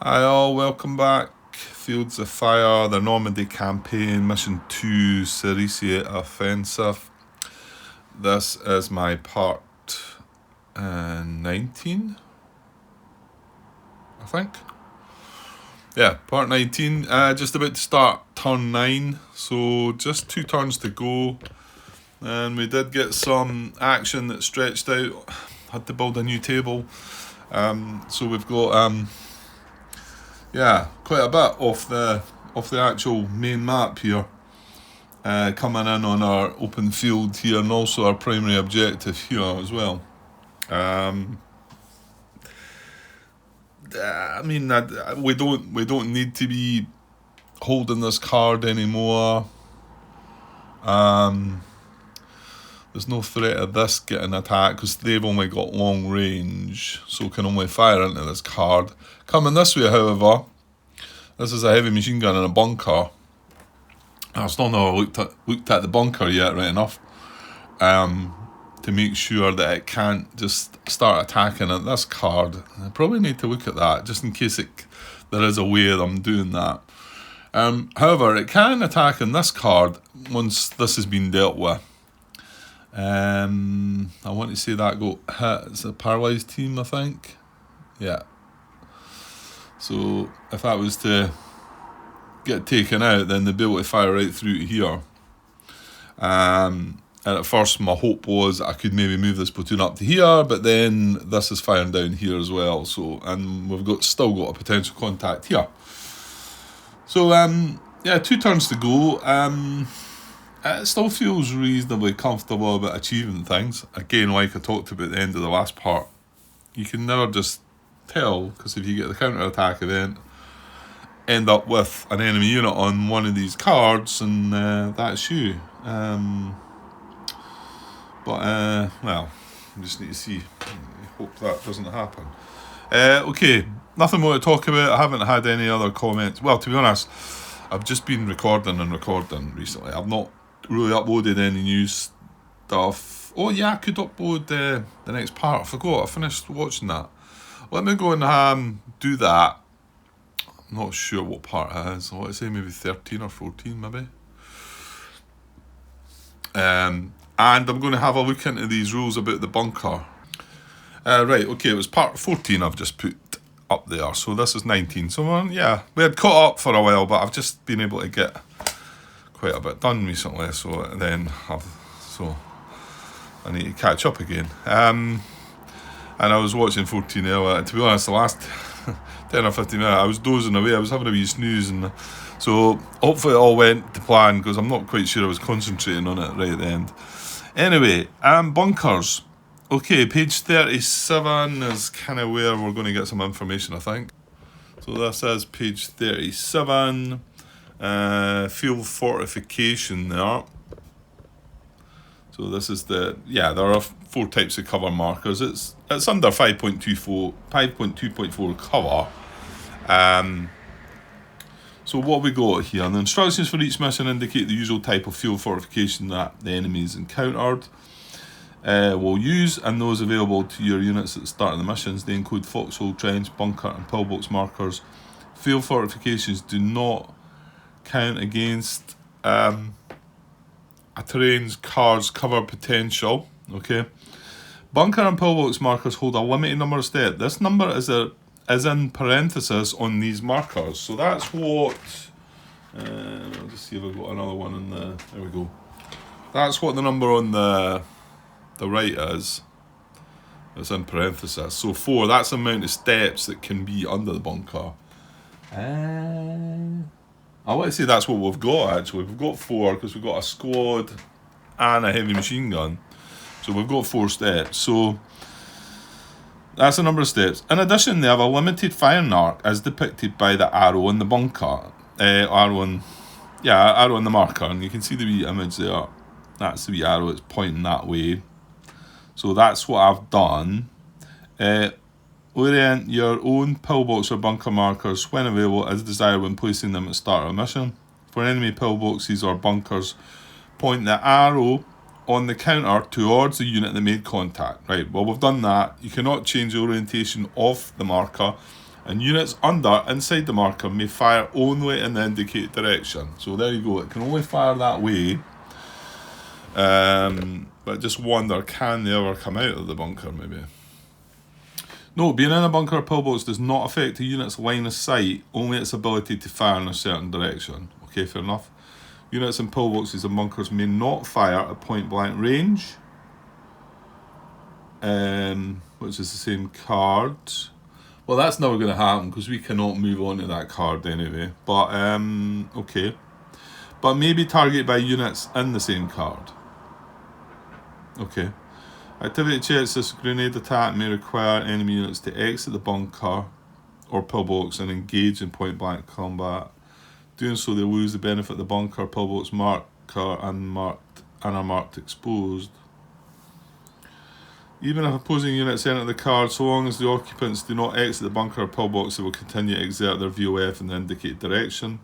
Hi all, welcome back. Fields of Fire, the Normandy campaign, mission 2, Cerisy offensive. This is my part 19, I think. Yeah, part 19, just about to start turn 9, so just 2 turns to go. And we did get some action that stretched out, had to build a new table. So we've got quite a bit off the actual main map here, coming in on our open field here, and also our primary objective here as well. We don't need to be holding this card anymore. There's no threat of this getting attacked because they've only got long range, so can only fire into this card. Coming this way, however, this is a heavy machine gun in a bunker. I've still not looked at the bunker yet, right enough, to make sure that it can't just start attacking at this card. I probably need to look at that just in case there is a way that I'm doing that. However, it can attack in this card once this has been dealt with. I want to say that got hit. It's a paralysed team, I think. Yeah. So if that was to get taken out, then they'd be able to fire right through to here. And at first my hope was I could maybe move this platoon up to here, but then this is firing down here as well. So, and we've still got a potential contact here. So 2 turns to go. It still feels reasonably comfortable about achieving things. Again, like I talked about at the end of the last part, you can never just tell, because if you get the counter-attack event, end up with an enemy unit on one of these cards, and that's you. Well, we just need to see. I hope that doesn't happen. Okay, nothing more to talk about. I haven't had any other comments. Well, to be honest, I've just been recording recently. I've not really uploaded any new stuff. Oh yeah, I could upload the next part. I forgot. I finished watching that. Let me go and do that. I'm not sure what part it is. I want to say maybe 13 or 14 maybe. And I'm going to have a look into these rules about the bunker. Right, okay, it was part 14 I've just put up there. So this is 19. So we had caught up for a while, but I've just been able to get quite a bit done recently. So I need to catch up again. And I was watching 14 earlier. To be honest, the last 10 or 15 minutes, I was dozing away. I was having a wee snooze, and so hopefully it all went to plan, because I'm not quite sure I was concentrating on it right at the end. Anyway, bunkers. Okay, page 37 is kind of where we're going to get some information, I think. So this is page 37. Field fortification there. So this is there are 4 types of cover markers. It's under 5.2.4 cover. So what we got here, the instructions for each mission indicate the usual type of field fortification that the enemy is encountered will use, and those available to your units at the start of the missions. They include foxhole, trench, bunker and pillbox markers. Field fortifications do not count against a terrain's card's cover potential. Okay. Bunker and pillbox markers hold a limited number of steps. This number is in parentheses on these markers. So that's what... I'll just see if I've got another one in the... There we go. That's what the number on the right is. It's in parentheses. So 4, that's the amount of steps that can be under the bunker. I want to say that's what we've got, actually. We've got 4 because we've got a squad and a heavy machine gun. So we've got 4 steps. So that's the number of steps. In addition, they have a limited firing arc as depicted by the arrow in the bunker. Arrow in the marker. And you can see the wee image there. That's the wee arrow. It's pointing that way. So that's what I've done. Orient your own pillbox or bunker markers when available as desired when placing them at the start of a mission. For enemy pillboxes or bunkers, point the arrow on the counter towards the unit that made contact. Right, well, we've done that. You cannot change the orientation of the marker And units inside the marker may fire only in the indicated direction. So there you go, it can only fire that way. But I just wonder, can they ever come out of the bunker maybe? No, being in a bunker or pillbox does not affect a unit's line of sight, only its ability to fire in a certain direction. Okay, fair enough. Units in pillboxes and bunkers may not fire at point blank range, which is the same card. Well, that's never going to happen because we cannot move on to that card anyway. But, okay. But maybe targeted by units in the same card. Okay. Activity checks: this grenade attack may require enemy units to exit the bunker or pillbox and engage in point blank combat. Doing so, they lose the benefit of the bunker, pillbox marker, and are marked exposed. Even if opposing units enter the card, so long as the occupants do not exit the bunker or pillbox, they will continue to exert their VOF in the indicated direction.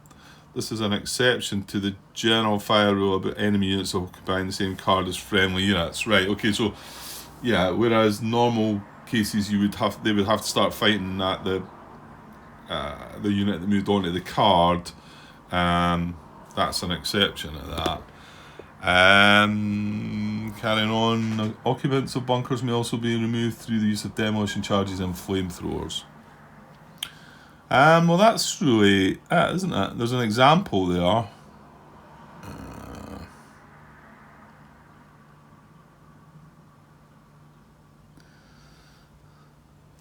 This is an exception to the general fire rule about enemy units occupying the same card as friendly units. Right, okay, so yeah, whereas normal cases they would have to start fighting at the unit that moved onto the card. That's an exception to that. Carrying on, occupants of bunkers may also be removed through the use of demolition charges and flamethrowers. Well, that's really it, isn't it? There's an example there.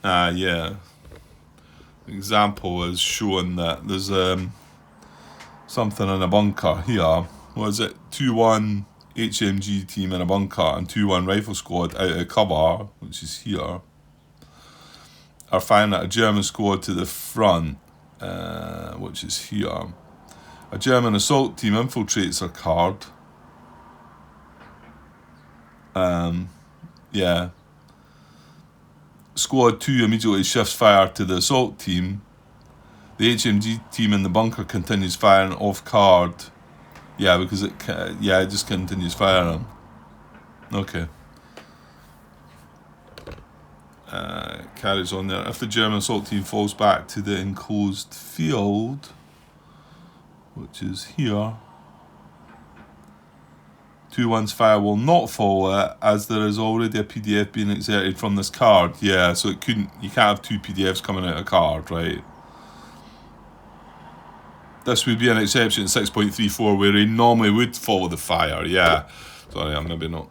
Yeah. Example is showing that there's something in a bunker here. What is it? 2-1 HMG team in a bunker and 2-1 rifle squad out of cover, which is here, are firing at a German squad to the front, which is here. A German assault team infiltrates a card. Yeah. Squad 2 immediately shifts fire to the assault team. The HMG team in the bunker continues firing off card. Yeah, because it just continues firing. Okay. Carries on there. If the German assault team falls back to the enclosed field, which is here, 2-1's fire will not follow it, as there is already a PDF being exerted from this card. Yeah, so you can't have two PDFs coming out of a card, right? This would be an exception in 6.34 where he normally would follow the fire. Yeah, sorry, I'm maybe not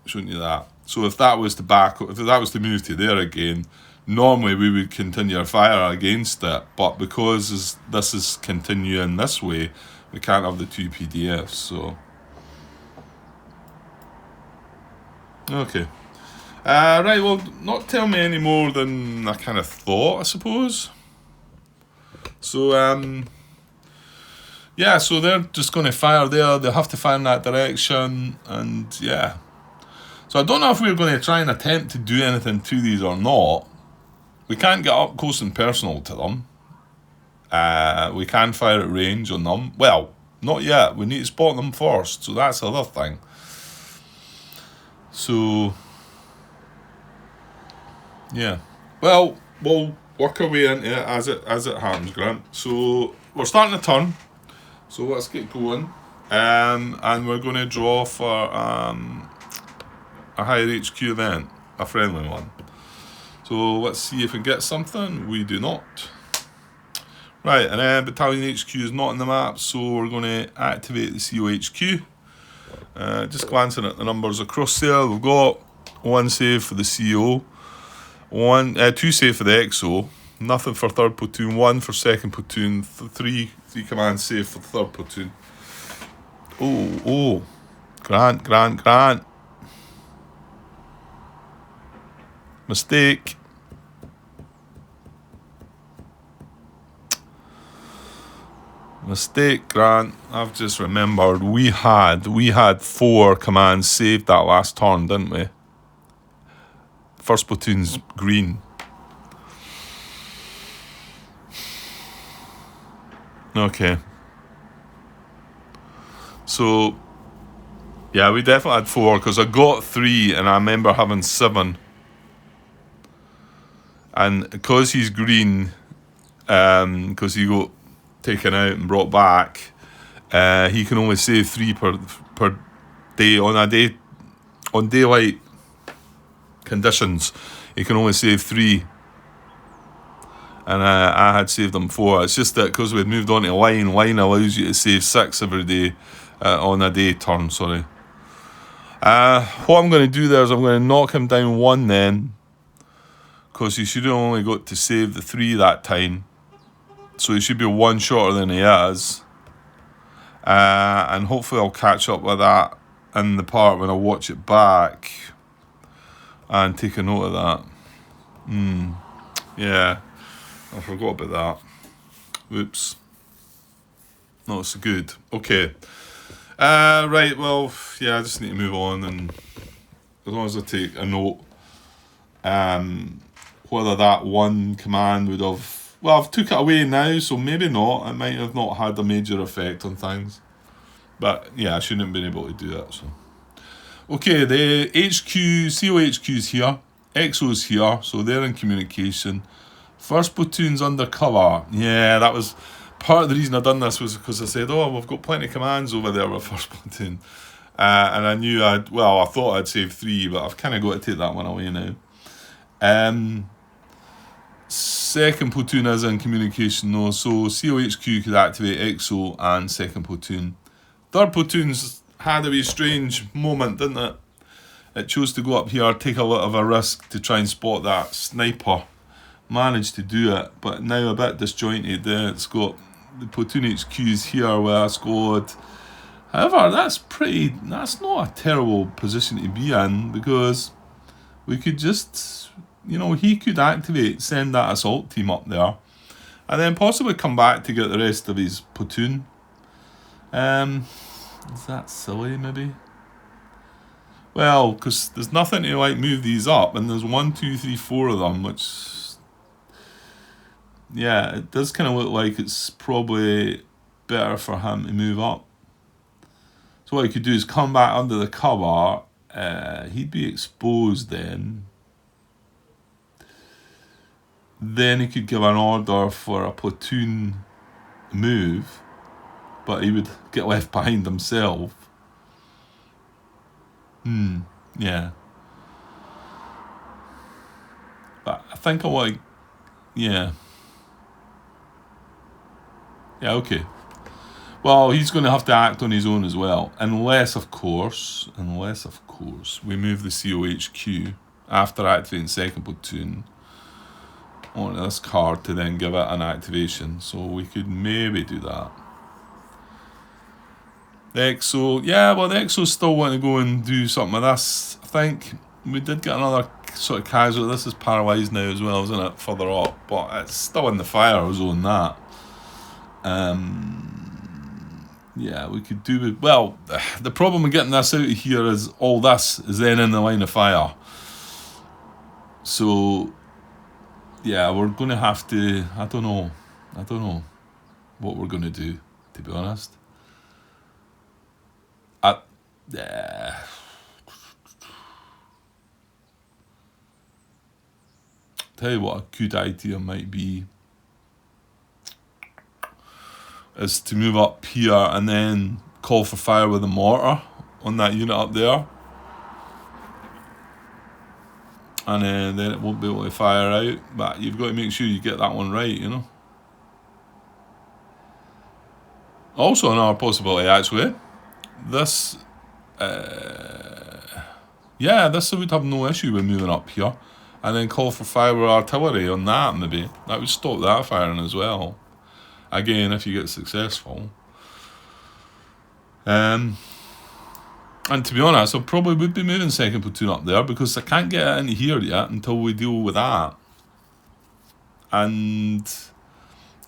showing you that. So if that was to move to there again, normally we would continue our fire against it, but because this is continuing this way, we can't have the two PDFs. So okay, right. Well, not tell me any more than I kind of thought, I suppose. So yeah, so they're just going to fire there. They'll have to fire in that direction, and yeah. So I don't know if we're going to try and attempt to do anything to these or not. We can't get up close and personal to them. We can fire at range on them. Well, not yet. We need to spot them first, so that's the other thing. So yeah. Well, we'll work our way into it as it happens, Grant. So we're starting a turn. So let's get going, and we're going to draw for a higher HQ event, a friendly one. So let's see if we get something. We do not. Right, and then Battalion HQ is not in the map, so we're going to activate the COHQ. Just glancing at the numbers across there, we've got 1 save for the CO, 2 save for the XO, nothing for 3rd platoon, 1 for 2nd platoon, 3 command save for the 3rd platoon. Oh, Grant. Mistake. Grant. I've just remembered we had 4 commands saved that last turn, didn't we? 1st platoon's green. Okay. So, yeah, we definitely had 4 because I got 3 and I remember having 7. And because he's green, because he got taken out and brought back, he can only save 3 per day on daylight conditions. He can only save 3, and I had saved him 4. It's just that because we've moved on to line allows you to save 6 every day on a day turn. Sorry. What I'm going to do there is I'm going to knock him down 1 then, because he should have only got to save the 3 that time. So he should be 1 shorter than he is. And hopefully I'll catch up with that in the part when I watch it back and take a note of that. Yeah, I forgot about that. Whoops. Not so good. Okay. Right, well, yeah, I just need to move on, and as long as I take a note, whether that 1 command would have... Well, I've took it away now, so maybe not. It might have not had a major effect on things. But, yeah, I shouldn't have been able to do that, so... Okay, the HQ, COHQ's here. EXO's here, so they're in communication. First platoon's undercover. Yeah, that was... Part of the reason I done this was because I said, oh, we've got plenty of commands over there with first platoon. And I knew I thought I'd save 3, but I've kind of got to take that one away now. Second platoon is in communication though, so COHQ could activate EXO and second platoon. Third platoon's had a wee strange moment, didn't it? It chose to go up here, take a lot of a risk to try and spot that sniper. Managed to do it, but now a bit disjointed there. It's got the platoon HQs here with a squad. However, that's not a terrible position to be in, because we could just, he could activate, send that assault team up there, and then possibly come back to get the rest of his platoon. Is that silly, maybe? Well, because there's nothing to move these up, and there's 1, 2, 3, 4 of them, which... Yeah, it does kind of look like it's probably better for him to move up. So what he could do is come back under the cover. He'd be exposed then. Then he could give an order for a platoon move, but he would get left behind himself. Yeah. But I think I want to... Yeah. Yeah, okay. Well, he's going to have to act on his own as well. Unless, of course, we move the COHQ after activating second platoon onto this card to then give it an activation. So we could maybe do that. The EXO, yeah, well, the EXO still want to go and do something with this. I think we did get another sort of casualty. This is paralysed now as well, isn't it? Further up, but it's still in the fire zone, that. Yeah, we could do it. Well, the problem with getting this out of here is all this is then in the line of fire. So, yeah, we're going to have to... I don't know what we're going to do, to be honest. Tell you what a good idea might be is to move up here and then call for fire with a mortar on that unit up there. And then it won't be able to fire out, but you've got to make sure you get that one right, Also another possibility, actually, this would have no issue with moving up here and then call for fire with artillery on that, maybe. That would stop that firing as well. Again, if you get successful. And to be honest, I probably would be moving second platoon up there, because I can't get it into here yet until we deal with that. And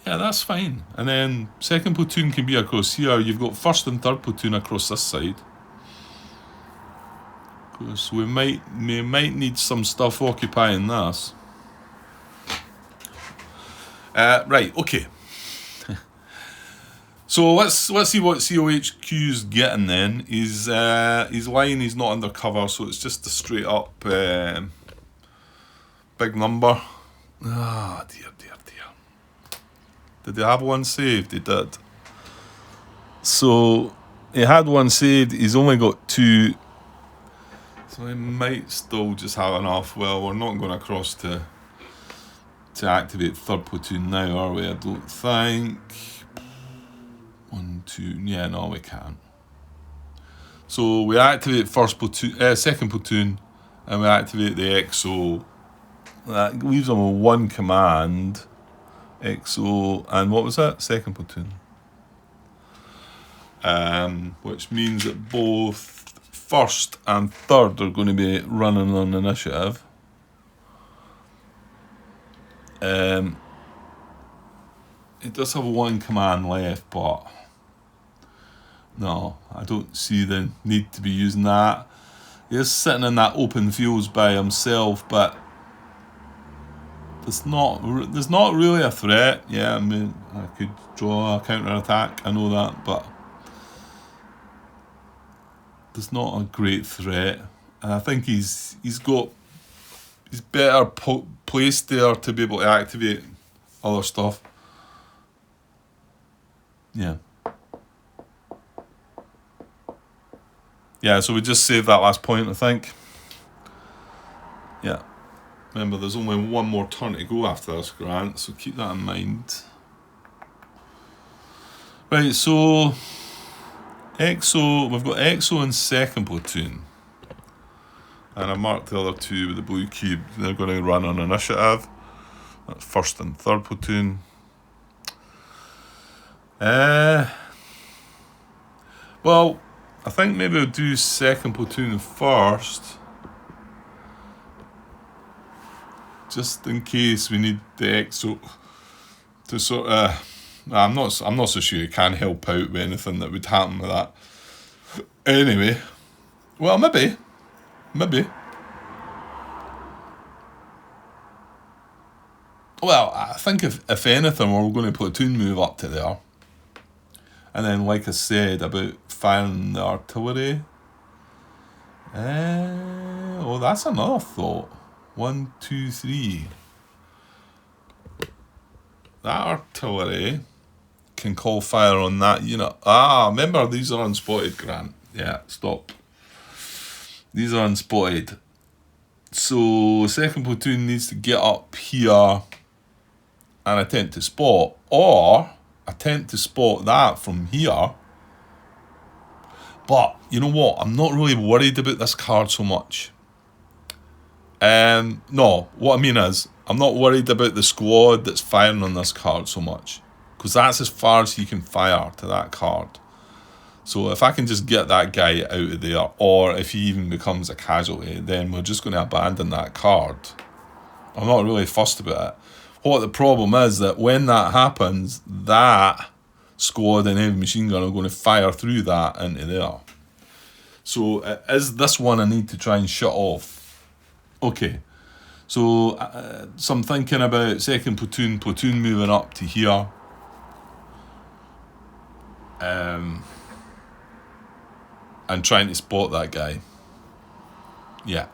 yeah, that's fine. And then second platoon can be across here. You've got first and third platoon across this side. Because we might need some stuff occupying this. Right, okay. So let's see what COHQ's getting then. His line is not undercover, so it's just a straight up big number. Ah, dear, dear, dear. Did they have one saved? They did. So he had one saved. He's only got 2. So he might still just have enough. Well, we're not going across to activate third platoon now, are we? I don't think. 1, 2. Yeah, no, we can't. So we activate second platoon, and we activate the XO. That leaves them with 1 command. XO, and what was that? Second platoon. Which means that both first and third are going to be running on initiative. It does have 1 command left, but no, I don't see the need to be using that. He's sitting in that open fields by himself, but there's not really a threat. Yeah, I mean, I could draw a counter attack. I know that, but there's not a great threat, and I think he's better placed there to be able to activate other stuff. Yeah, so we just saved that last point, I think. Yeah. Remember, there's only 1 more turn to go after this, Grant, so keep that in mind. Right, so we've got XO in second platoon. And I marked the other 2 with the blue cube. They're going to run on initiative. That's first and third platoon. Well, I think maybe we'll do second platoon first, just in case we need the XO to sort of. I'm not so sure he can help out with anything that would happen with that. Anyway, well, maybe. Well, I think if anything, we're going to platoon move up to there. And then, like I said, about firing the artillery. Oh, that's another thought. 1, 2, 3. That artillery can call fire on that unit. Remember, these are unspotted, Grant. Yeah, stop. These are unspotted. So, second platoon needs to get up here and attempt to spot, or attempt to spot that from here. But you know what? I'm not really worried about this card so much. No, what I mean is, I'm not worried about the squad that's firing on this card so much, because that's as far as he can fire to that card. So if I can just get that guy out of there, or if he even becomes a casualty, then we're just going to abandon that card. I'm not really fussed about it. What the problem is that when that happens, that squad and heavy machine gun are going to fire through that into there. So is this one I need to try and shut off? Okay. So I'm thinking about second platoon moving up to here. And trying to spot that guy. Yeah.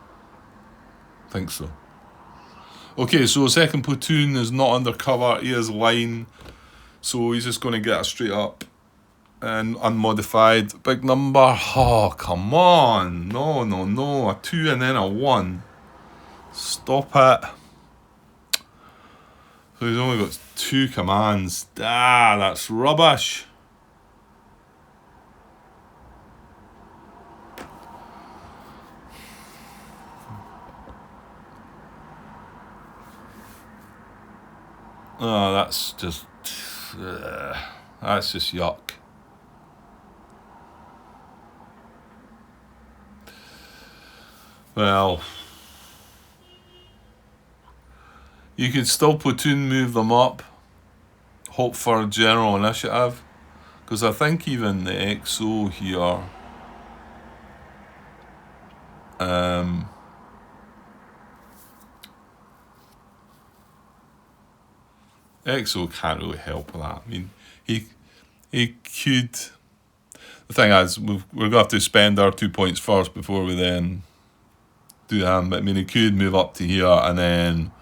Think so. Okay, so second platoon is not under cover. He is line. So he's just going to get it straight up and unmodified. Big number. Oh, come on. No. A 2 and then a 1. Stop it. So he's only got 2 commands. That's rubbish. Oh, that's just yuck. Well, you could still platoon move them up, hope for a general initiative, because I think even the XO here, XO can't really help with that. I mean, he could. The thing is, we're going to have to spend our 2 points first before we then do him. But I mean, he could move up to here and then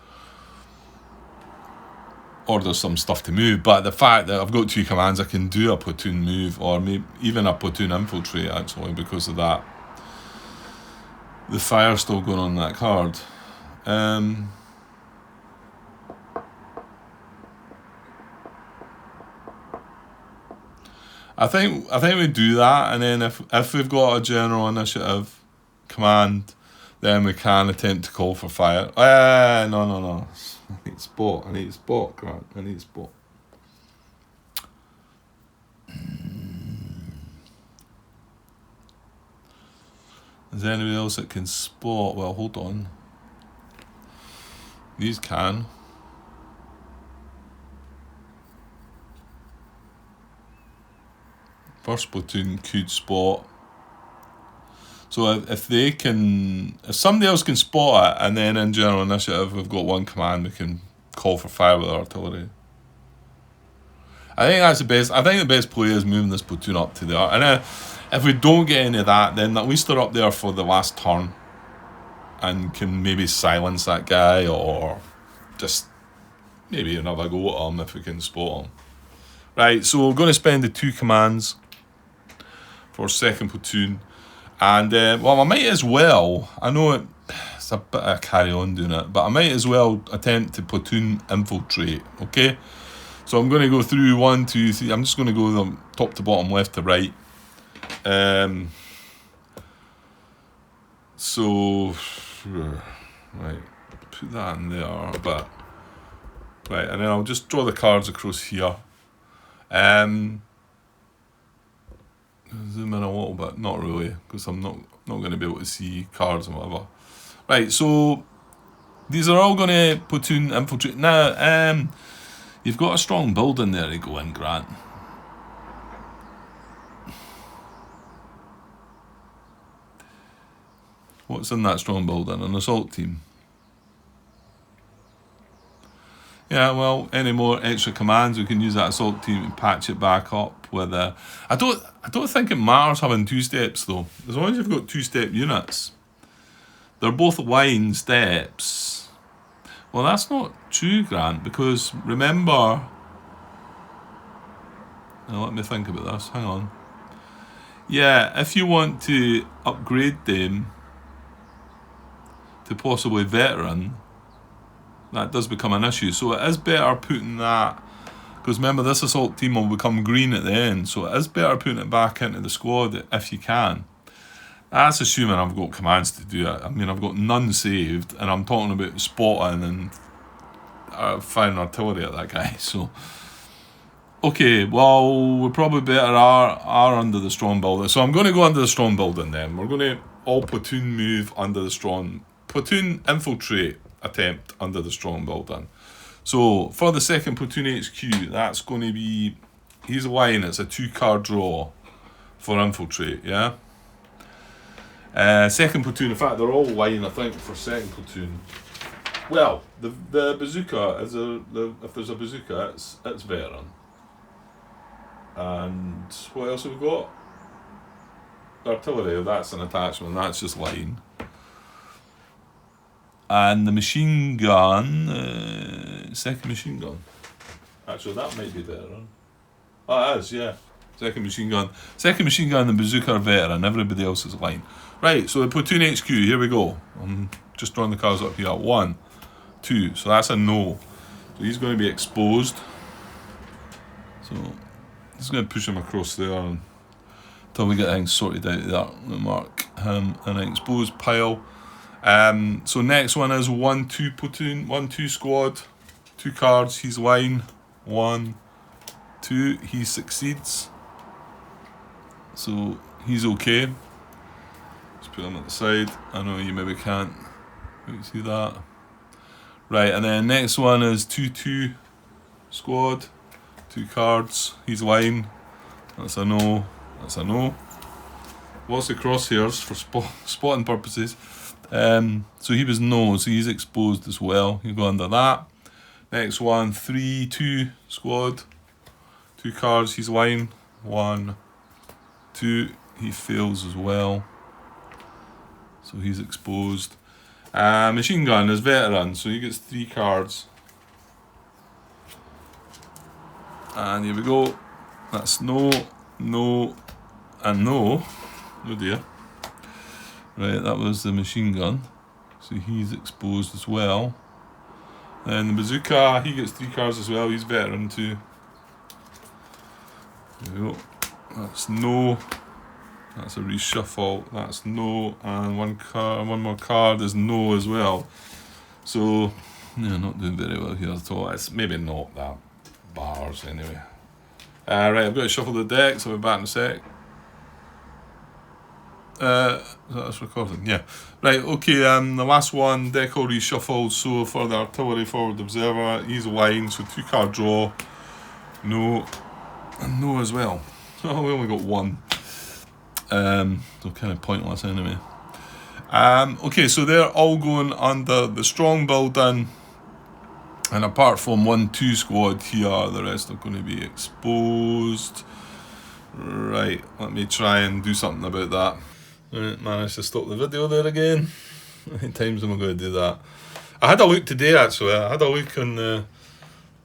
or there's some stuff to move. But the fact that I've got 2 commands, I can do a platoon move, or maybe even a platoon infiltrate, actually, because of that. The fire still going on that card. I think we do that, and then if we've got a general initiative command, then we can attempt to call for fire. No. I need spot, Grant. I need spot. Is there anybody else that can spot? Well, hold on. These can. First platoon could spot. So if somebody else can spot it, and then in general initiative we've got 1 command, we can call for fire with artillery. I think that's the best. I think the best play is moving this platoon up to there. And if we don't get any of that, then at least they're up there for the last turn, and can maybe silence that guy, or just maybe another go at him if we can spot him. Right, so we're going to spend the 2 commands for 2nd platoon. And, well, I might as well, I know it's a bit of carry on doing it, but I might as well attempt to platoon infiltrate, okay? So I'm going to go through 1, 2, 3, I'm just going to go them top to bottom, left to right. So, right, put that in there, but, right, and then I'll just draw the cards across here. Zoom in a little bit, not really, because I'm not going to be able to see cards and whatever. Right, so these are all going to platoon infiltrate. Now, you've got a strong building there to go in, Grant. What's in that strong building? An assault team. Yeah, well, any more extra commands, we can use that assault team and patch it back up with a... I don't think it matters having 2 steps, though. As long as you've got 2-step units. They're both line steps. Well, that's not true, Grant, because remember... Now, let me think about this. Hang on. Yeah, if you want to upgrade them to possibly veteran, that does become an issue. So it is better putting that, because remember, this assault team will become green at the end, so it is better putting it back into the squad if you can. That's assuming I've got commands to do it. I mean, I've got none saved, and I'm talking about spotting and firing artillery at that guy. So, okay, well, we're probably better are under the strong building. So I'm going to go under the strong building then. We're going to all platoon move under the strong... Platoon infiltrate attempt under the strong building. So for the 2nd platoon HQ, that's going to be, he's a line, it's a 2-card draw for infiltrate, yeah? 2nd platoon, in fact they're all line, I think, for 2nd platoon. Well, the bazooka is if there's a bazooka, it's veteran. And what else have we got? Artillery, that's an attachment, that's just line. And the machine gun, 2nd machine gun. Actually, that might be veteran. Oh, it is, yeah. 2nd machine gun. 2nd machine gun and bazooka are veteran. Everybody else is line. Right, so the platoon HQ, here we go. I'm just drawing the cards up here. 1, 2. So that's a no. So he's going to be exposed. So just going to push him across there until we get things sorted out there. Mark him in an exposed pile. So next one is 1-2 platoon, 1-2 squad, 2 cards, he's line, 1, 2, he succeeds. So he's okay. Let's put him at the side. I know you maybe can't see that. Right, and then next one is 2-2 squad, 2 cards, he's line. That's a no, that's a no. Lots of crosshairs for spotting purposes. So he was no, so he's exposed as well. You go under that. Next one, 3-2 squad, 2 cards, he's line, 1, 2, he fails as well. So he's exposed. Machine gun is veteran, so he gets 3 cards. And here we go. That's no, no, and no. Oh dear. Right, that was the machine gun. So he's exposed as well. And the bazooka, he gets 3 cards as well. He's veteran too. There we go. That's no. That's a reshuffle. That's no. And one more card is no as well. So, yeah, not doing very well here at all. It's maybe not that bars anyway. Right, I've got to shuffle the deck, so I'll be back in a sec. That's recording, yeah. Right, okay, the last one, deck all reshuffled. So for the artillery forward observer, he's line, so 2 card draw. No, and no as well. Oh, we only got 1. So kind of pointless anyway. Okay, so they're all going under the strong building, and apart from 1-2 squad here, the rest are going to be exposed. Right, let me try and do something about that. Right, managed to stop the video there again. How many times am I going to do that? I had a look today actually. I had a look on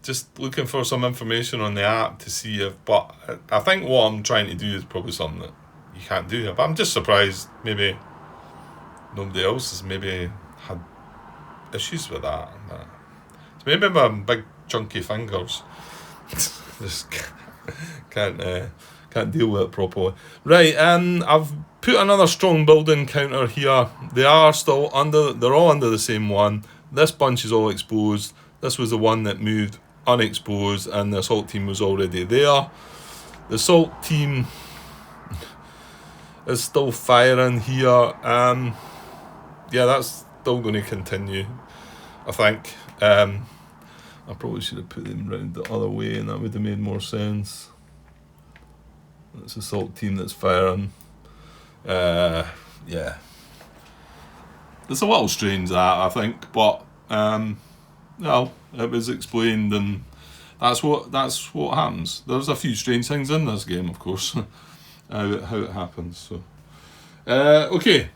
just looking for some information on the app to see if, but I think what I'm trying to do is probably something that you can't do. But I'm just surprised maybe nobody else has maybe had issues with that. So maybe my big chunky fingers just can't deal with it properly. Right, I've put another strong building counter here. They are still under, they're all under the same one. This bunch is all exposed. This was the one that moved unexposed, and the assault team was already there. The assault team is still firing here. Yeah, that's still going to continue, I think. I probably should have put them round the other way, and that would have made more sense. It's the assault team that's firing. Yeah. It's a little strange that, I think, but well, it was explained, and that's what happens. There's a few strange things in this game, of course, how it happens. So, okay,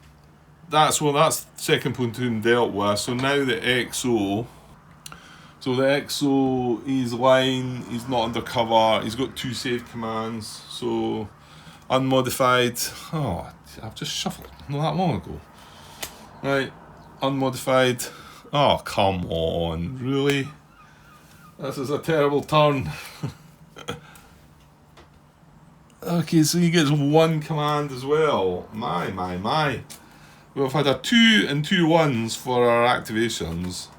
that's second platoon dealt with. So now the XO. So the XO, he's line, he's not undercover, he's got 2 save commands. So unmodified. Oh, I've just shuffled not that long ago. Right, unmodified. Oh, come on, really? This is a terrible turn. Okay, so he gets 1 command as well. My. We've had a 2 and 2 1s for our activations.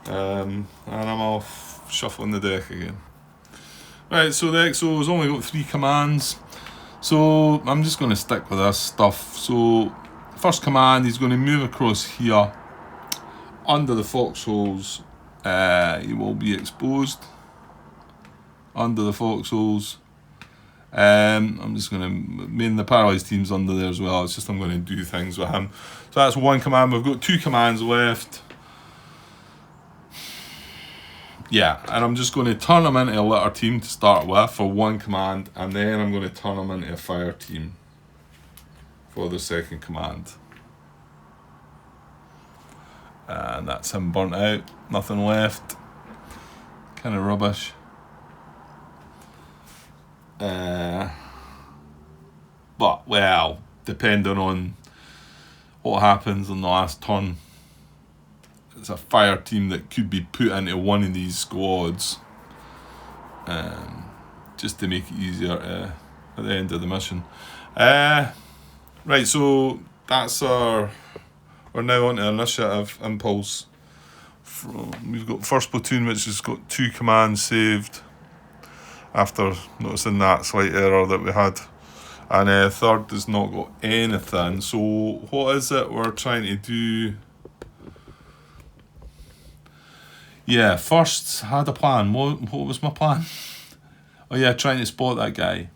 And I'm off shuffling the deck again. Right, so the XO's only got 3 commands. So I'm just going to stick with this stuff. So first command, he's going to move across here. Under the foxholes, he will be exposed. Under the foxholes. I'm just going to main the paralysed teams under there as well. It's just I'm going to do things with him. So that's 1 command. We've got 2 commands left. Yeah, and I'm just going to turn him into a litter team to start with for 1 command, and then I'm going to turn him into a fire team for the 2nd command. And that's him burnt out, nothing left. Kind of rubbish. But, well, depending on what happens on the last turn, it's a fire team that could be put into one of these squads, just to make it easier at the end of the mission. Right, so that's we're now on to initiative impulse. We've got first platoon, which has got 2 commands saved after noticing that slight error that we had, and third has not got anything. So what is it we're trying to do? Yeah, first had a plan. What was my plan? Oh yeah, trying to spot that guy.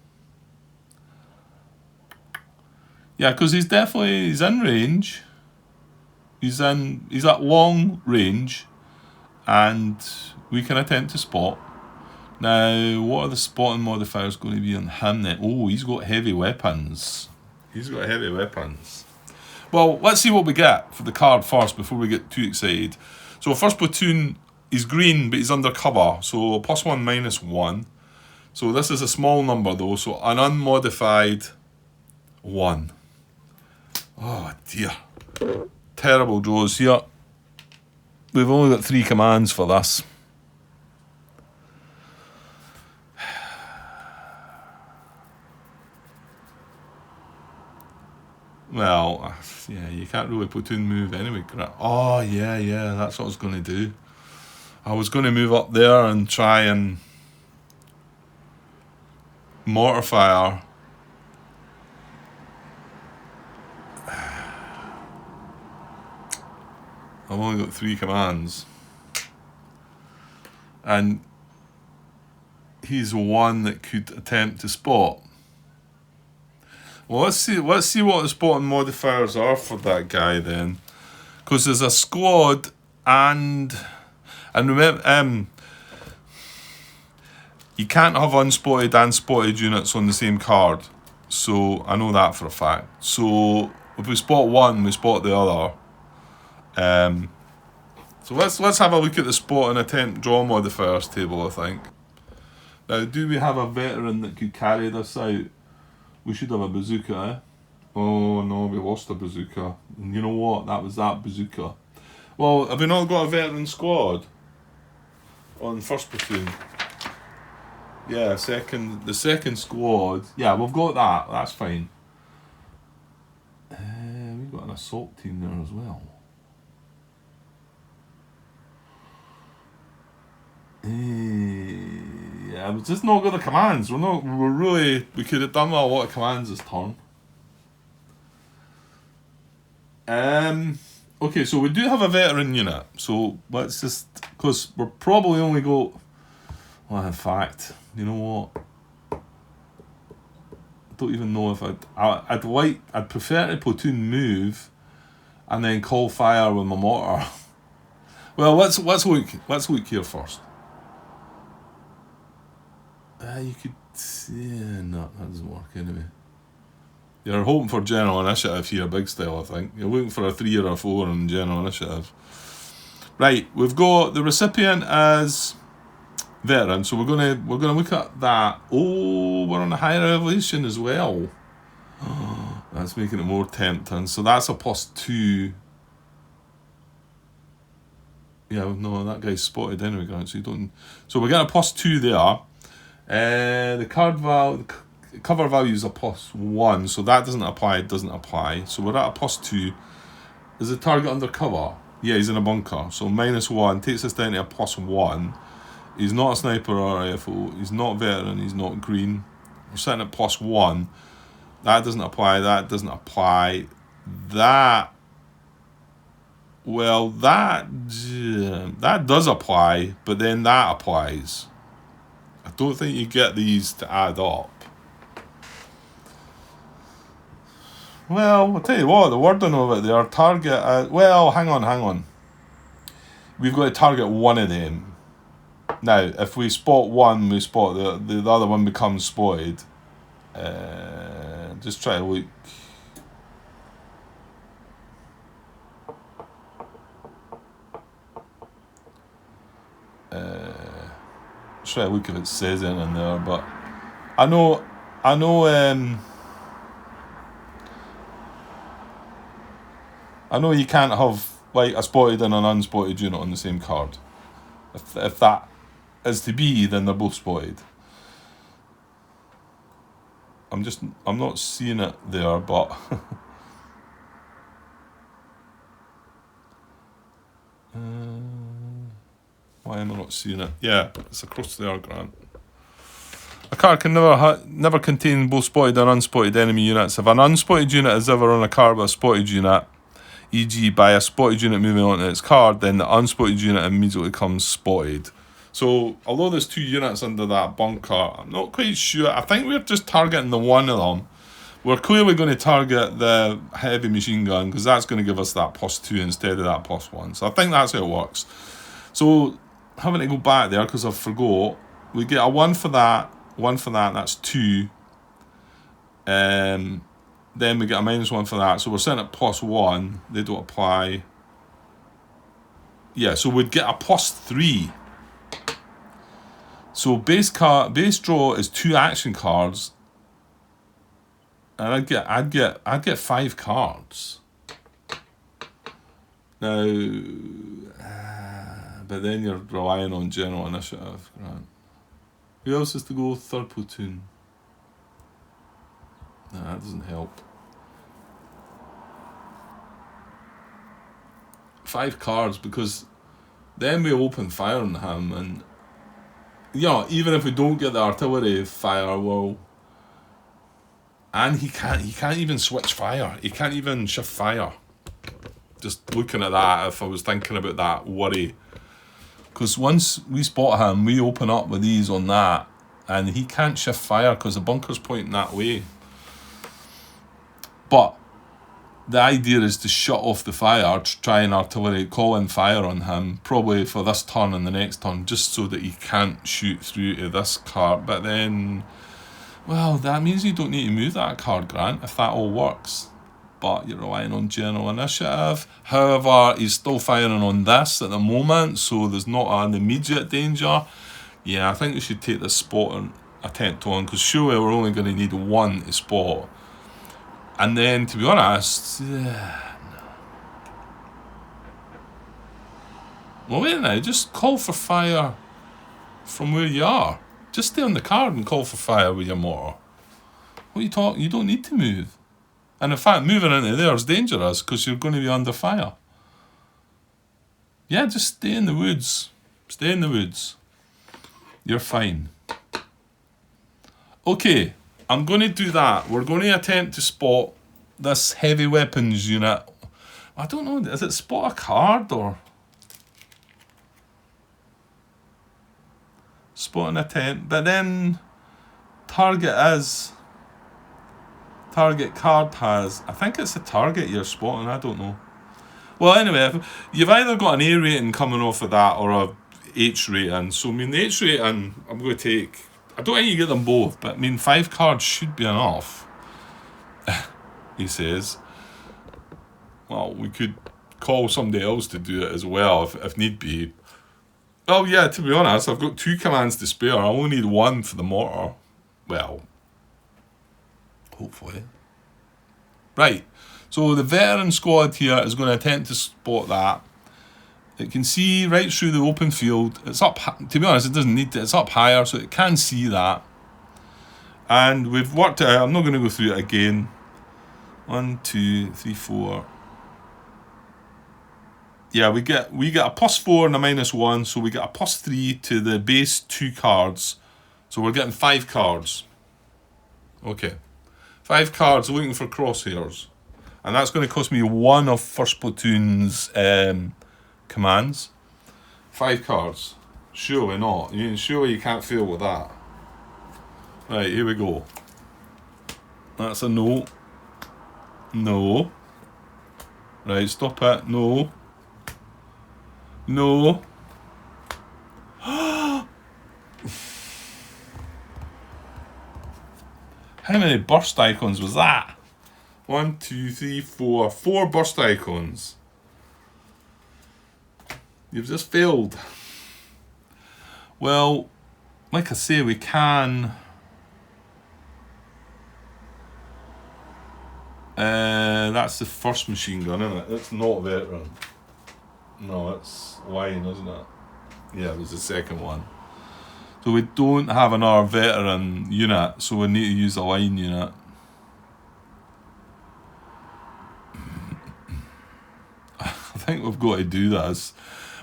Yeah, because he's in range. He's at long range, and we can attempt to spot. Now, what are the spotting modifiers going to be on him then? Oh, he's got heavy weapons. Well, let's see what we get for the card first before we get too excited. So first platoon, he's green, but he's undercover. So +1, -1. So this is a small number though, so an unmodified 1. Oh dear. Terrible draws here. We've only got 3 commands for this. Well, yeah, you can't really platoon move anyway. Oh, yeah, that's what I was going to do. I was going to move up there and try and mortar fire. I've only got 3 commands. And he's one that could attempt to spot. Well, let's see what the spotting modifiers are for that guy then, because there's a squad and remember, you can't have unspotted and spotted units on the same card. So I know that for a fact. So if we spot one, we spot the other. So let's have a look at the spot and attempt draw modifiers table. I think. Now, do we have a veteran that could carry this out? We should have a bazooka, eh? Oh no, we lost a bazooka. And you know what? That was that bazooka. Well, have we not got a veteran squad on first platoon? Yeah, the second squad. Yeah, we've got that. That's fine. We've got an assault team there as well. Yeah, we've just not got the commands. We could have done a lot of commands this turn. Okay, so we do have a veteran unit. So let's just, because we're probably only got. Well, in fact, you know what? I don't even know if I'd prefer to platoon move, and then call fire with my mortar. Well, let's look here first. You could, yeah, no, that doesn't work anyway. You're hoping for general initiative here, big style, I think. You're looking for a 3 or a 4 in general initiative. Right, we've got the recipient as veteran, so we're gonna look at that. Oh, we're on a higher elevation as well. Oh, that's making it more tempting. So that's a +2. Yeah, no, that guy's spotted anyway, Grant. So you don't. So we get a +2 there. The cover value is a +1, so that doesn't apply. It doesn't apply. So we're at a +2. Is the target under cover? Yeah, he's in a bunker. So -1 takes us down to a +1. He's not a sniper or a FO. He's not veteran. He's not green. We're setting at +1. That doesn't apply. That doesn't apply. That. Well, that does apply, but then that applies. I don't think you get these to add up. Well, I'll tell you what, the wording of it there, target, well, hang on. We've got to target one of them. Now, if we spot one, we spot the other one becomes spotted. Just try to look. Try to look if it says anything in there, but I know you can't have like a spotted and an unspotted unit on the same card. If that is to be, then they're both spotted. I'm not seeing it there, but why am I not seeing it? Yeah, it's across there, Grant. A card can never contain both spotted and unspotted enemy units. If an unspotted unit is ever on a card with a spotted unit, e.g. by a spotted unit moving onto its card, then the unspotted unit immediately becomes spotted. So, although there's 2 units under that bunker, I'm not quite sure. I think we're just targeting the one of them. We're clearly going to target the heavy machine gun, because that's going to give us that +2 instead of that +1. So I think that's how it works. So, having to go back there because I forgot. We get a 1 for that, that's 2. Then we get a -1 for that, so we're setting at +1. They don't apply. Yeah, so we'd get a +3. So base draw is 2 action cards, and I'd get 5 cards. Now, but then you're relying on general initiative. Right. Who else is to go 3rd platoon? Nah, that doesn't help. 5 cards, because then we open fire on him, and even if we don't get the artillery fire, well, and he can't even switch fire. He can't even shift fire. Just looking at that, if I was thinking about that, worry. Because once we spot him, we open up with these on that, and he can't shift fire because the bunker's pointing that way. But the idea is to shut off the fire, to try and call in fire on him, probably for this turn and the next turn, just so that he can't shoot through to this card. But then, well, that means you don't need to move that card, Grant, if that all works. But you're relying on general initiative. However, he's still firing on this at the moment, so there's not an immediate danger. Yeah, I think we should take this spot and attempt on, because surely we're only going to need 1 to spot. And then, to be honest, well, wait now, just call for fire from where you are. Just stay on the card and call for fire with your mortar. What are you talking? You don't need to move. And in fact, moving into there is dangerous because you're going to be under fire. Yeah, just stay in the woods. Stay in the woods. You're fine. Okay, I'm going to do that. We're going to attempt to spot this heavy weapons unit. I don't know, is it spot a card or? Spot an attempt, but then target card has, I think it's the target you're spotting, I don't know. Well, anyway, you've either got an A rating coming off of that or a H rating. So, I mean, the H rating, I'm going to take, I don't think you get them both, but I mean, 5 cards should be enough, he says. Well, we could call somebody else to do it as well, if need be. Oh yeah, to be honest, I've got 2 commands to spare. I only need 1 for the mortar. Well, hopefully. Right, so the veteran squad here is going to attempt to spot that. It can see right through the open field. It's up, to be honest, it doesn't need to, it's up higher, so it can see that. And we've worked it out, I'm not going to go through it again. 1, 2, 3, 4. Yeah, we get a +4 and a -1, so we get a +3 to the base 2 cards. So we're getting 5 cards. Okay. 5 cards looking for crosshairs. And that's going to cost me 1 of 1st platoon's commands. 5 cards. Surely not. Surely you can't fail with that. Right, here we go. That's a no. No. Right, stop it. No. No. How many burst icons was that? 1, 2, 3, 4. 4 burst icons. You've just failed. Well, like I say, we can. That's the 1st machine gun, isn't it? It's not veteran. No, it's line, isn't it? Yeah, it was the 2nd one. So we don't have another veteran unit, so we need to use a line unit. I think we've got to do this.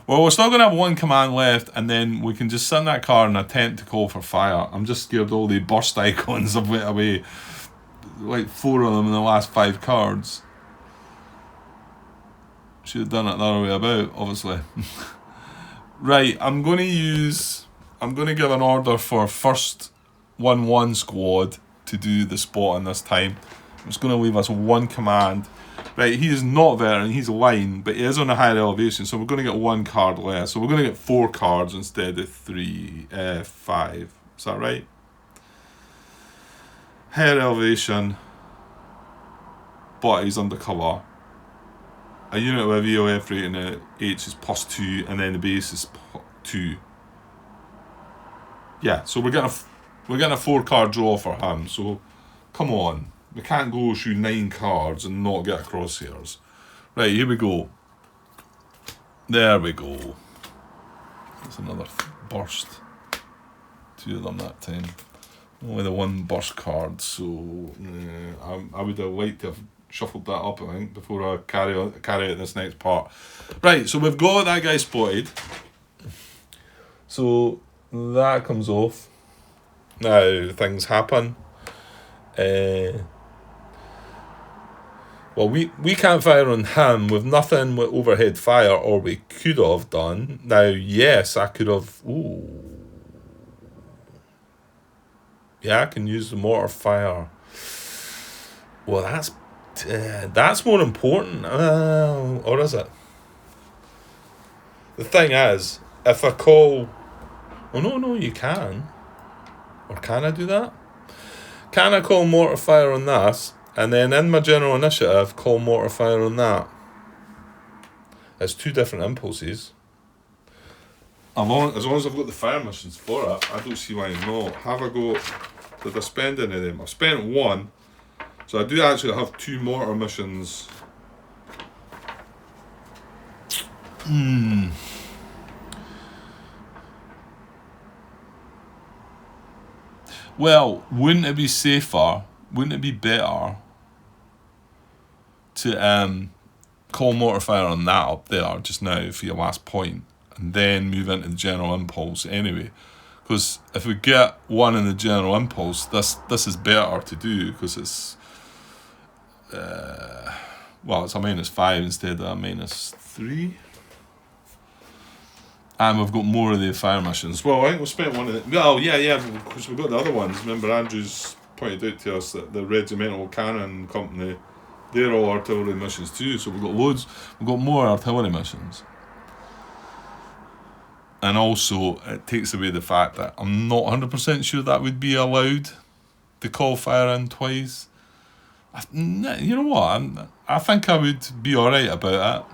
Well, we're still going to have 1 command left, and then we can just sit in that car and attempt to call for fire. I'm just scared all the burst icons have went away. Like 4 of them in the last 5 cards. Should have done it the other way about, obviously. Right, I'm going to give an order for 1st 1-1 squad to do the spotting this time. I'm just going to leave us 1 command. Right, he is not veteran, he's line, but he is on a higher elevation, so we're going to get 1 card less. So we're going to get 4 cards instead of 5. Is that right? Higher elevation, but he's undercover. A unit with a VOF rating at H is +2, and then the base is 2. yeah, so we're getting a 4-card draw for him. So come on, we can't go through 9 cards and not get crosshairs. Right, here we go. There we go. That's another burst. 2 of them that time. Only the 1 burst card, so I would have liked to have shuffled that up, I think, before I carry out this next part. Right, so we've got that guy spotted. So that comes off. Now things happen. Well, we can't fire on him with nothing with overhead fire, or we could have done. Now, yes, I could have. Ooh. Yeah, I can use the mortar fire. Well, that's more important. Or is it? The thing is, if I call... Oh, no, you can. Or can I do that? Can I call mortar fire on this, and then in my general initiative, call mortar fire on that? It's 2 different impulses. As long as I've got the fire missions for it, I don't see why not. Have I got... Did I spend any of them? I've spent 1. So I do actually have 2 mortar missions. Well, wouldn't it be safer? Wouldn't it be better to call mortar fire on that up there just now for your last point, and then move into the general impulse anyway? Because if we get 1 in the general impulse, this is better to do, because it's it's a -5 instead of a -3. And we've got more of the fire missions. Well, I think we've spent 1 of the... Well, yeah, because we've got the other ones. Remember, Andrew's pointed out to us that the Regimental Cannon Company, they're all artillery missions too. So we've got loads. We've got more artillery missions. And also, it takes away the fact that I'm not 100% sure that would be allowed to call fire in twice. You know what? I think I would be alright about it.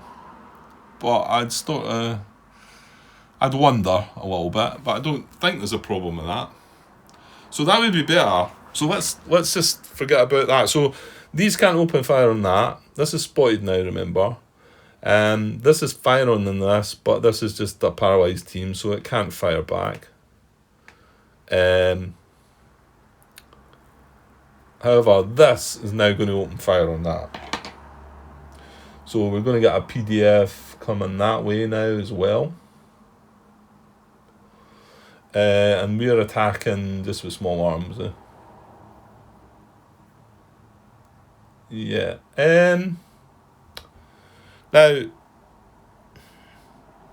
But I'd wonder a little bit. But I don't think there's a problem with that. So that would be better. So let's just forget about that. So these can't open fire on that. This is spotted now, remember. This is firing on this, but this is just a paralysed team, so it can't fire back. However, this is now going to open fire on that. So we're going to get a PDF coming that way now as well. And we're attacking just with small arms. Yeah. Now,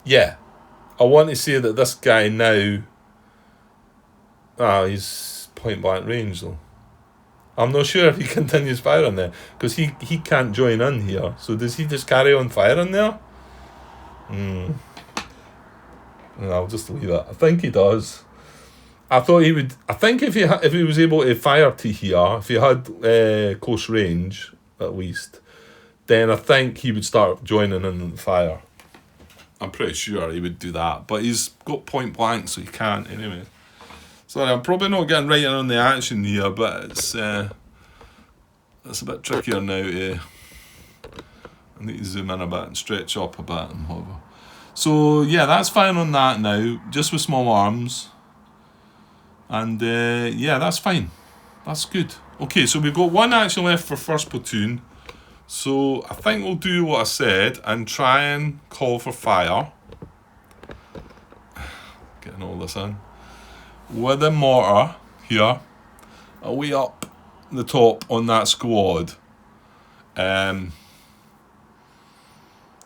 yeah, I want to say that this guy now, he's point blank range though. I'm not sure if he continues firing there, because he can't join in here. So does he just carry on firing there? I'll just leave it. I think he does. I thought he would. I think if he was able to fire to here, if he had close range at least, then I think he would start joining in the fire. I'm pretty sure he would do that, but he's got point blank, so he can't anyway. Sorry, I'm probably not getting right in on the action here, but it's a bit trickier now. I need to zoom in a bit and stretch up a bit and whatever. So yeah, that's fine on that now, just with small arms. And yeah, that's fine. That's good. Okay, so we've got 1 action left for first platoon. So I think we'll do what I said and try and call for fire. Getting all this in. With a mortar here, way up the top on that squad.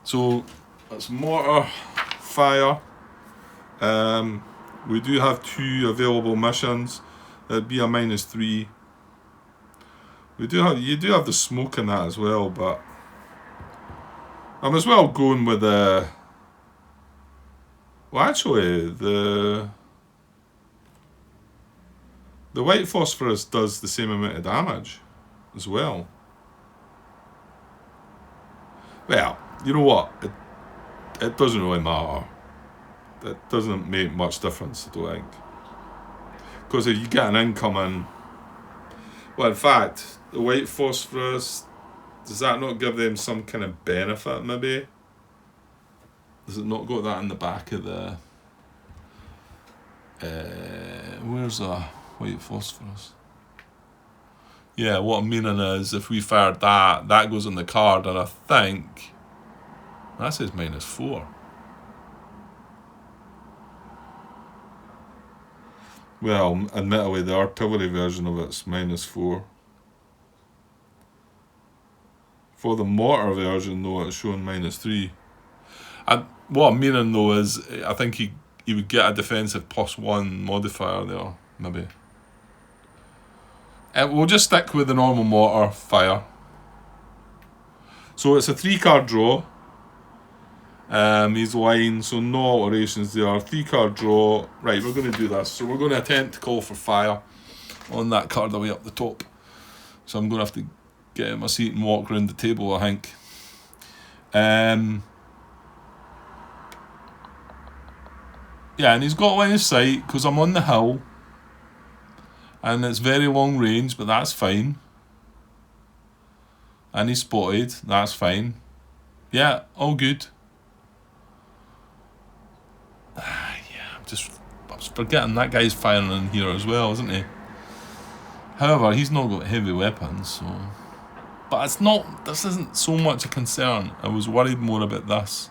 So that's mortar fire. We do have 2 available missions. That'd be a -3. You do have the smoke in that as well, but I'm as well going with the... Well, actually, the white phosphorus does the same amount of damage as well. Well, you know what? It doesn't really matter. It doesn't make much difference, I don't think. Because if you get an incoming... Well, in fact, the white phosphorus, does that not give them some kind of benefit, maybe? Does it not got that in the back of the... where's the white phosphorus? Yeah, what I'm meaning is, if we fired that, that goes on the card, and I think... That says -4. Well, admittedly, the artillery version of it's -4. For the mortar version, though, it's showing -3. And what I'm meaning, though, is I think he would get a defensive +1 modifier there, maybe. We'll just stick with the normal mortar fire. So it's a 3-card draw. He's line, so no alterations there. 3-card draw. Right, we're going to do this. So we're going to attempt to call for fire on that card away up the top. So I'm going to have to get in my seat and walk around the table, I think. Yeah, and he's got line of sight because I'm on the hill. And it's very long range, but that's fine. And he's spotted, that's fine. Yeah, all good. Yeah, I'm forgetting that guy's firing in here as well, isn't he? However, he's not got heavy weapons, so... But it's not... This isn't so much a concern. I was worried more about this.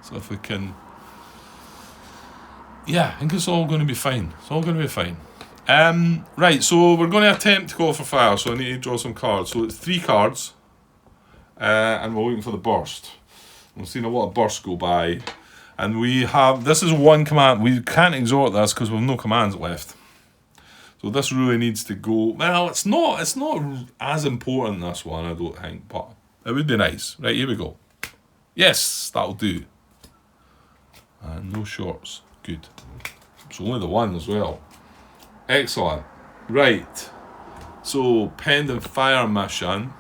So if we can... Yeah, I think it's all going to be fine. It's all going to be fine. Right, so we're going to attempt to call for fire, so I need to draw some cards. So it's 3 cards, and we're looking for the burst. We've seen a lot of bursts go by, and we have, this is one command, we can't exhort this because we have no commands left. So this really needs to go, well, it's not as important, this one, I don't think, but it would be nice. Right, here we go. Yes, that'll do. And no shorts, good. It's only the one as well. Excellent. Right. So, pending fire mission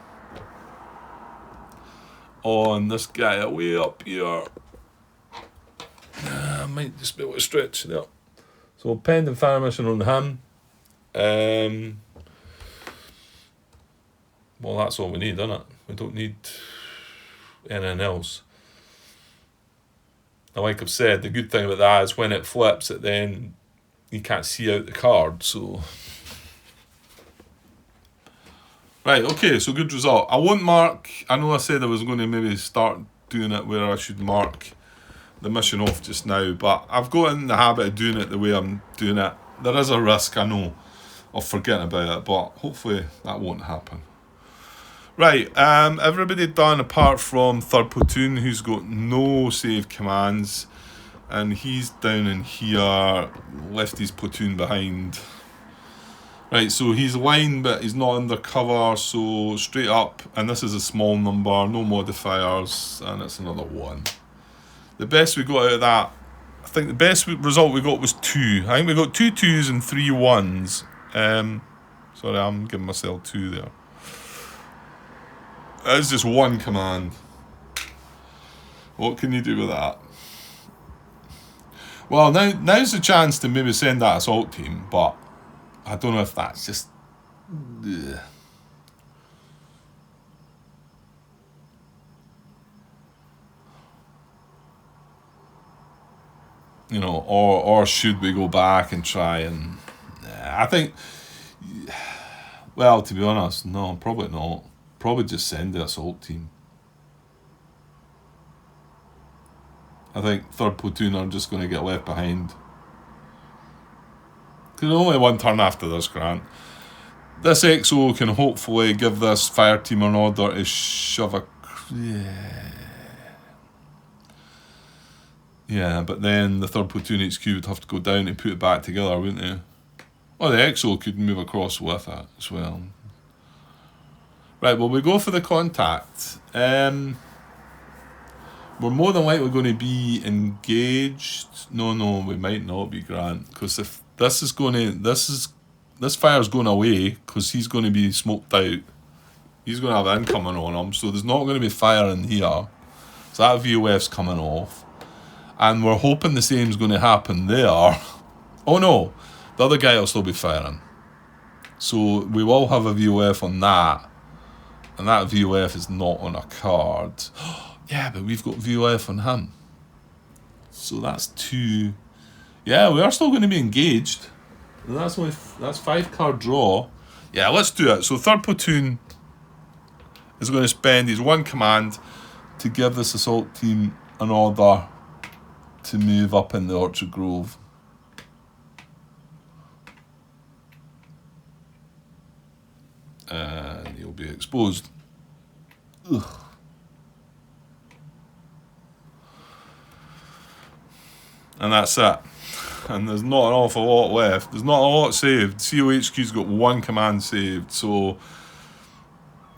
on this guy way up here. I might just be able to stretch there. So, pending fire mission on him. Well, that's all we need, isn't it? We don't need anything else. And like I've said, the good thing about that is when it flips, it then... You can't see out the card, so... Right, okay, so good result. I won't mark... I know I said I was going to maybe start doing it where I should mark the mission off just now, but I've got in the habit of doing it the way I'm doing it. There is a risk, I know, of forgetting about it, but hopefully that won't happen. Right, everybody done apart from 3rd Platoon, who's got no save commands. And he's down in here, left his platoon behind. Right, so he's line, but he's not under cover, so straight up. And this is a small number, no modifiers, and it's another 1. The best we got out of that, I think the best result we got was 2. I think we got 2 2s and 3 1s. Sorry, I'm giving myself 2 there. That's just 1 command. What can you do with that? Well, now's the chance to maybe send that assault team, but I don't know if that's just... Ugh. You know, or should we go back and try and... I think... Well, to be honest, no, probably not. Probably just send the assault team. I think 3rd Platoon are just going to get left behind. Because only 1 turn after this, Grant. This XO can hopefully give this fire team an order to shove a... Yeah, but then the 3rd Platoon HQ would have to go down and put it back together, wouldn't they? Or the XO could move across with it as well. Right, well, we go for the contact. We're more than likely going to be engaged. No, we might not be, Grant, because if this fire's going away because he's going to be smoked out. He's going to have incoming on him, so there's not going to be fire in here. So that VOF's coming off, and we're hoping the same's going to happen there. Oh no, The other guy will still be firing. So we will have a VOF on that. And that VOF is not on a card. Yeah, but we've got VOF on him. So that's 2. Yeah, we are still going to be engaged. And that's 5 card draw. Yeah, let's do it. So 3rd platoon is going to spend his 1 command to give this assault team an order to move up in the Orchard Grove. And he'll be exposed. Ugh. And that's it. And there's not an awful lot left. There's not a lot saved. COHQ's got 1 command saved, so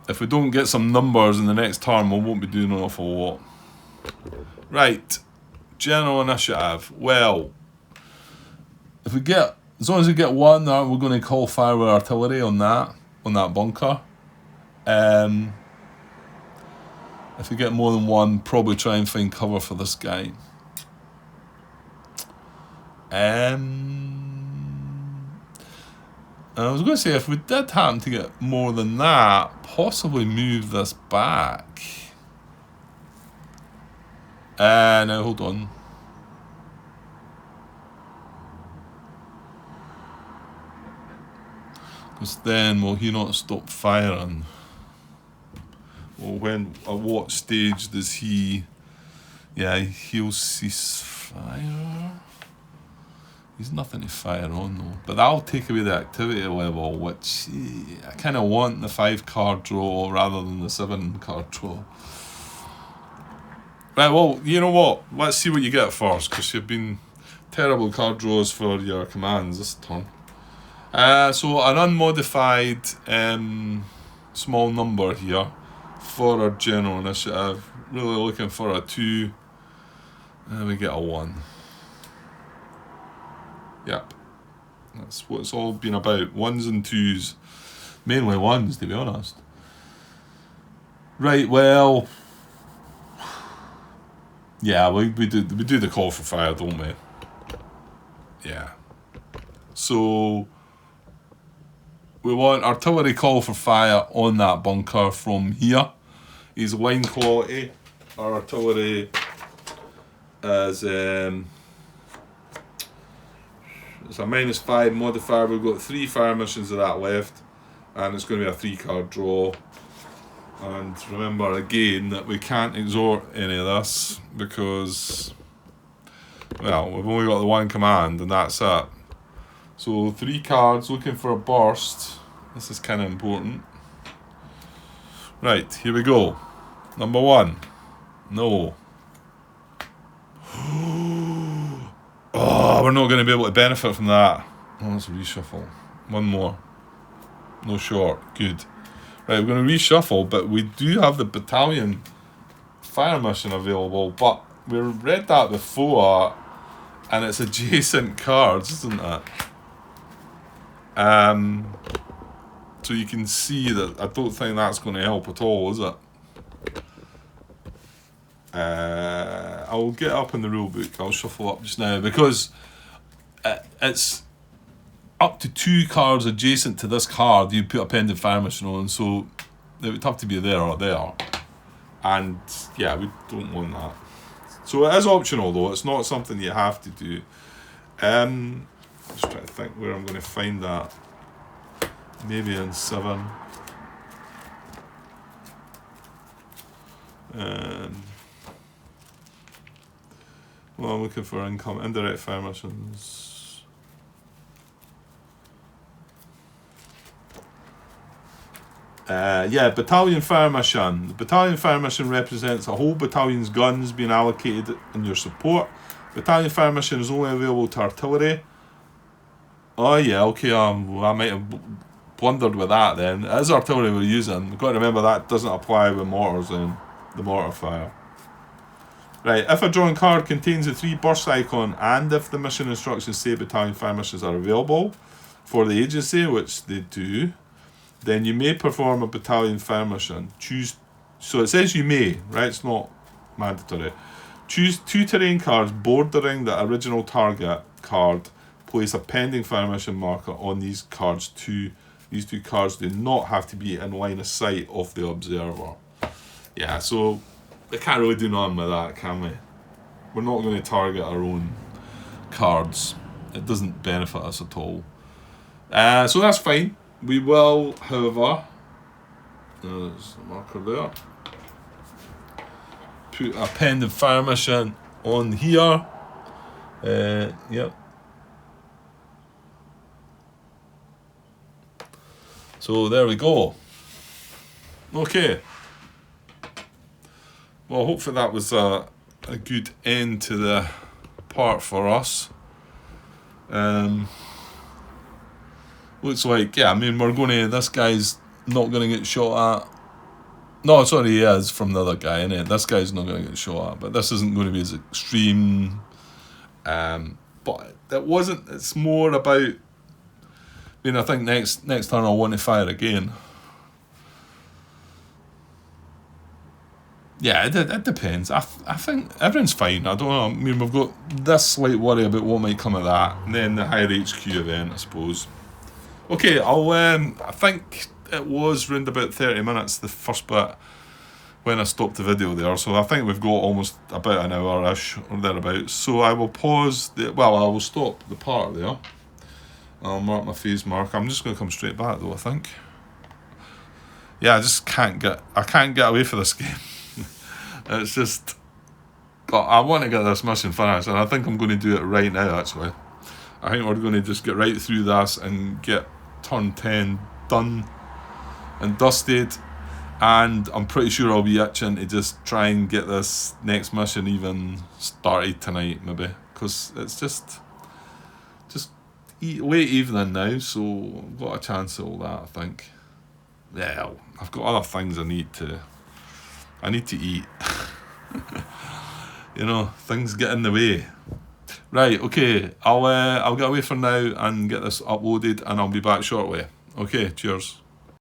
if we don't get some numbers in the next turn, we won't be doing an awful lot. Right, general initiative. Well, as long as we get 1, we're going to call fire with artillery on that bunker. If we get more than 1, probably try and find cover for this guy. And I was going to say, if we did happen to get more than that, possibly move this back. Now hold on. Because then will he not stop firing? Well, at what stage does he? Yeah, he'll cease fire. He's nothing to fire on though. But that'll take away the activity level, which I kind of want the 5 card draw rather than the 7 card draw. Right, well, you know what? Let's see what you get first, because you've been terrible card draws for your commands this turn. So an unmodified small number here for our general initiative. Really looking for a 2. And we get a 1. Yep. That's what it's all been about. 1s and 2s. Mainly 1s, to be honest. Right, well. Yeah, we do the call for fire, don't we? Yeah. So we want artillery call for fire on that bunker from here. His line quality, our artillery is it's a -5 modifier. We've got 3 fire missions of that left, and it's going to be a 3 card draw. And remember again that we can't exhort any of this because, well, we've only got the 1 command and that's it. So 3 cards, looking for a burst. This is kind of important. Right, here we go. Number 1. No. Oh, we're not going to be able to benefit from that. Oh, let's reshuffle. 1 more. No short. Good. Right, we're going to reshuffle, but we do have the battalion fire mission available, but we read that before, and it's adjacent cards, isn't it? So you can see that I don't think that's going to help at all, is it? I'll get up in the rule book. I'll shuffle up just now because it's up to 2 cards adjacent to this card. You put a pending fire mission on, so it would have to be there or there. And yeah, we don't want that. So it is optional though. It's not something you have to do. Just trying to think where I'm going to find that. Maybe in 7. Well, I'm looking for indirect fire missions. Yeah, battalion fire mission. The battalion fire mission represents a whole battalion's guns being allocated in your support. Battalion fire mission is only available to artillery. Oh yeah, okay, I might have blundered with that then. It is artillery we're using. We've got to remember that doesn't apply with mortars then, the mortar fire. Right, if a drawn card contains the 3 burst icon and if the mission instructions say battalion fire missions are available for the agency, which they do, then you may perform a battalion fire mission. Choose, so it says you may, right? It's not mandatory. Choose 2 terrain cards bordering the original target card place a pending fire mission marker on these cards too. These two cards do not have to be in line of sight of the observer. Yeah, so we can't really do nothing with that, can we? We're not going to target our own cards. It doesn't benefit us at all. So that's fine. We will, however, there's the marker there, put a pending fire mission on here. Yep. So there we go. Okay. Well, hopefully that was a good end to the part for us. Looks like, yeah, I mean, this guy's not going to get shot at. No, sorry, he is from the other guy, innit? This guy's not going to get shot at, but this isn't going to be as extreme. But it wasn't, it's more about, I mean, I think next turn I'll want to fire again. Yeah, it depends. I think everything's fine. I don't know. I mean, we've got this slight worry about what might come of that, and then the higher HQ event, I suppose. Okay, I think it was round about 30 minutes, the first bit, when I stopped the video there. So I think we've got almost about an hour-ish or thereabouts. So I will pause I will stop the part there. I'll mark my phase mark. I'm just going to come straight back though, I think. Yeah, I just can't get away from this game. It's just, but I want to get this mission finished, and I think I'm going to do it right now, actually. I think we're going to just get right through this and get turn 10 done and dusted, and I'm pretty sure I'll be itching to just try and get this next mission even started tonight, maybe, because it's just late evening now, so I've got a chance at all that, I think. Yeah, I've got other things I need to eat. You know, things get in the way. Right, okay, I'll get away for now and get this uploaded, and I'll be back shortly. Okay, cheers.